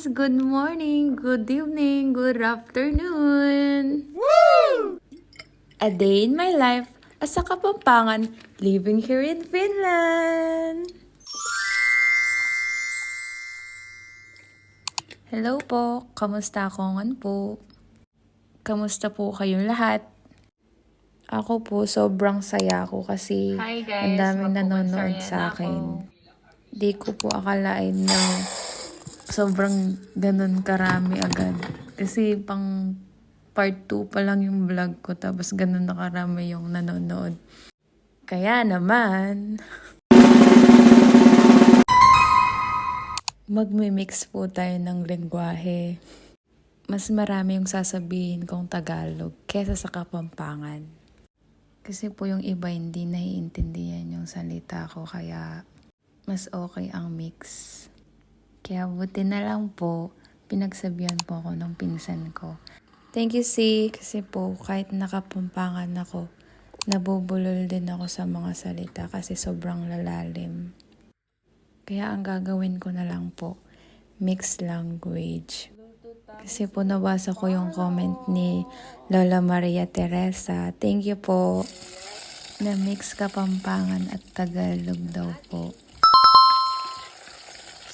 good morning, good evening, good afternoon. Woo! A day in my life as a Kapampangan living here in Finland. Hello po, kamusta kongan po? Kamusta po kayong lahat? Ako po, sobrang saya ko kasi Hi guys, ang daming nanonood magpupunsayan sa akin. ako. Di ko po akalain na sobrang ganun karami agad. Kasi pang part 2 pa lang yung vlog ko, tapos ganun na karami yung nanonood. Kaya naman, magmimix po tayo ng lengguwahe. Mas marami yung sasabihin kong Tagalog kesa sa Kapampangan. Kasi po yung iba hindi naiintindihan yung salita ko, kaya mas okay ang mix. Kaya buti na lang po, pinagsabihan po ako ng pinsan ko. Thank you, C. Kasi po, kahit nakapampangan ako, nabubulol din ako sa mga salita kasi sobrang lalalim. Kaya ang gagawin ko na lang po, mixed language. Kasi po nabasa ko yung comment ni Lola Maria Teresa. Thank you po. Na mix Kapampangan at Tagalog daw po.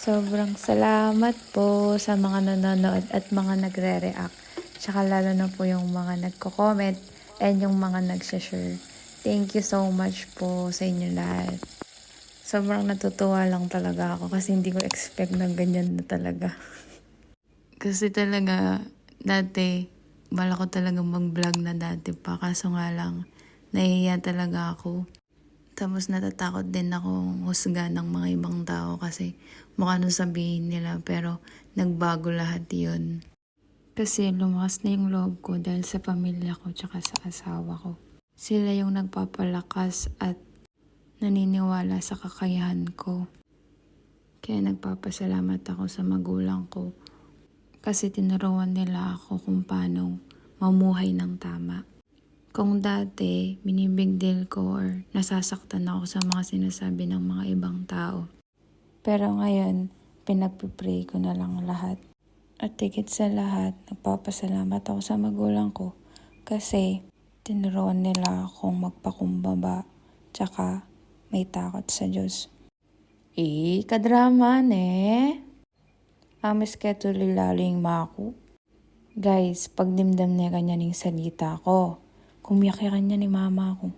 Sobrang salamat po sa mga nanonood at mga nagre-react. Tsaka lalo na po yung mga nagko-comment and yung mga nag-share. Thank you so much po sa inyo lahat. Sobrang natutuwa lang talaga ako kasi hindi ko expect na ganyan na talaga. Kasi talaga, dati, bala ko talaga mag-vlog na dati pa. Kaso nga lang, nahihiya talaga ako. Tapos natatakot din akong husgan ng mga ibang tao kasi mukha nung sabihin nila, pero nagbago lahat yun. Kasi lumakas na yung loob ko dahil sa pamilya ko tsaka sa asawa ko. Sila yung nagpapalakas at naniniwala sa kakayahan ko. Kaya nagpapasalamat ako sa magulang ko kasi tinuruan nila ako kung paano mamuhay ng tama. Kung dati, binibigdil ko or nasasaktan ako sa mga sinasabi ng mga ibang tao. Pero ngayon, pinagpipray ko na lang lahat. At higit sa lahat, nagpapasalamat ako sa magulang ko kasi tinuruan nila akong magpakumbaba tsaka may takot sa Diyos. Kadraman Ames ka tulilaling maku. Guys, pagdimdam na kanya ng salita ko, kumiyaki kanya ni mama ko.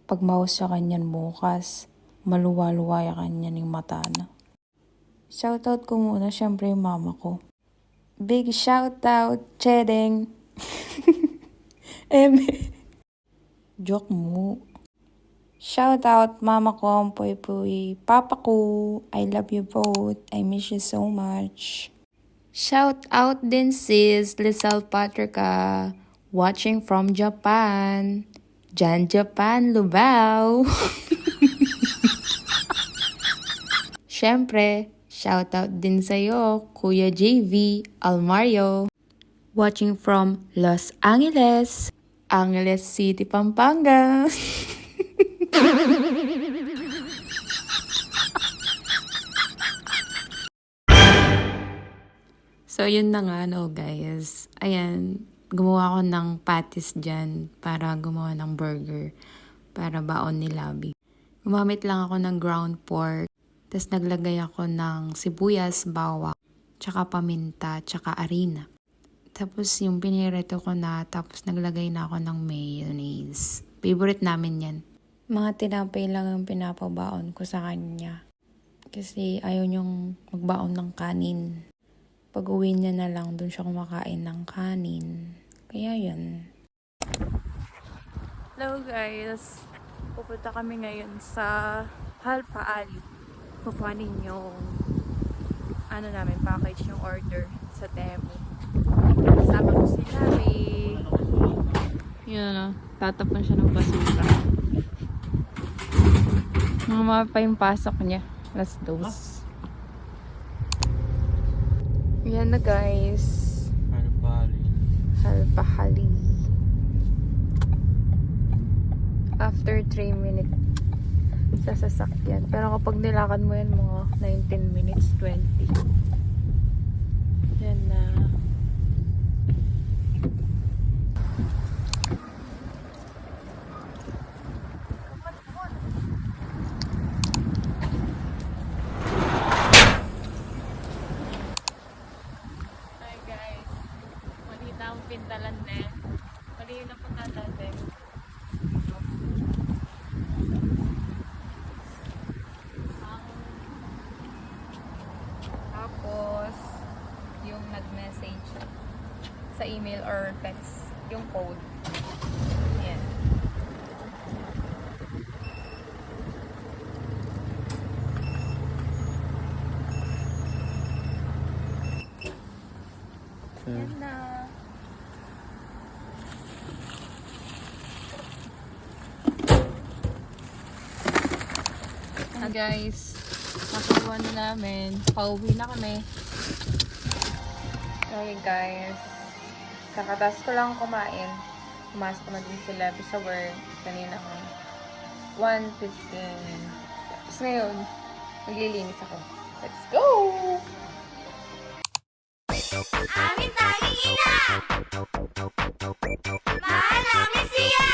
Pag maus siya kanyan bukas, maluwa-luwaya kanya ng mata na. Shoutout ko muna syempre yung mama ko. Big shoutout, Chedeng! Joke mo. Shoutout mama ko, Poy, papa ko, I love you both, I miss you so much. Shout out din sis Lizelle Patrica, watching from Japan. Japan, Lubao. Syempre, shout out din sa'yo, Kuya JV Almario. Watching from Los Angeles, Angeles City, Pampanga. So, yun na nga, no, guys. Ayan, gumawa ako ng patties dyan para gumawa ng burger para baon ni Labi. Gumamit lang ako ng ground pork, tapos naglagay ako ng sibuyas, bawang, tsaka paminta, tsaka harina. Tapos yung pinirito ko na, tapos naglagay na ako ng mayonnaise. Favorite namin yan. Mga tinapay lang yung pinapabaon ko sa kanya. Kasi ayaw niyong magbaon ng kanin. Pag uwi niya na lang, dun siya kumakain ng kanin. Kaya yun. Hello guys! Pupunta kami ngayon sa Halpa Ali. Kukuhanin yung namin, package yung order sa Temu. Kasama ko si Labi. Yun tatapon siya ng basura. Mga pa yung pasok niya. Last dose. Yan na guys. Halpa Ali. After 3 minutes sa sasakyan. Pero kapag nilakad mo yan, mga 19 minutes, 20. Yan na. Hi guys. Mali na ang pintalan na. Mali na punta natin. Tapos, yung nag-message sa email or text, yung code. Yan. Yan na. Guys, nakuha na namin. Pauwi na kami. Okay guys, kakatas ko lang kumain. Pumasok na din sila sa work. Kanina ko 1:15. Tapos ngayon, maglilinis ako. Let's go! Amin tanging ina, mahal namin siya.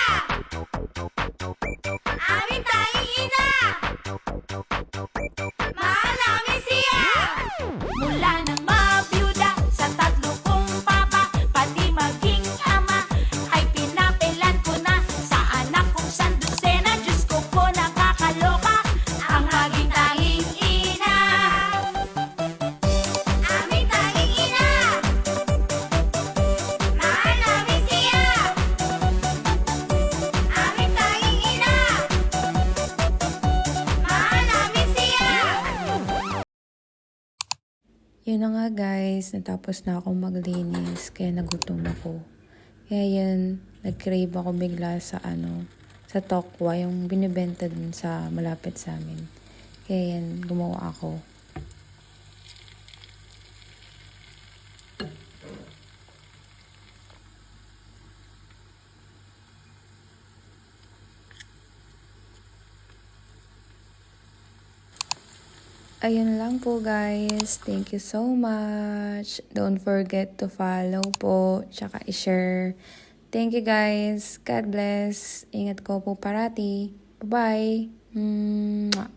Amin tanging ina, mahal namin siya. Mula nang mabiyuda sa tatlo kong papa, pati maging ama, ay pinapilan ko na sa anak kong sandusena. Diyos ko po nakakaloka ang maging tanging ina. Amin tanging ina, mahal namin siya. Amin tanging ina, mahal namin siya. Yun na nga guys, natapos na akong maglinis, kaya nagutom ako. Kaya yan, nag-crave ako bigla sa sa tokwa, yung binibenta dun sa malapit sa amin. Kaya yan, gumawa ako. Ayun lang po guys. Thank you so much. Don't forget to follow po. Tsaka i-share. Thank you guys. God bless. Ingat ko po parati. Bye-bye. Mwah.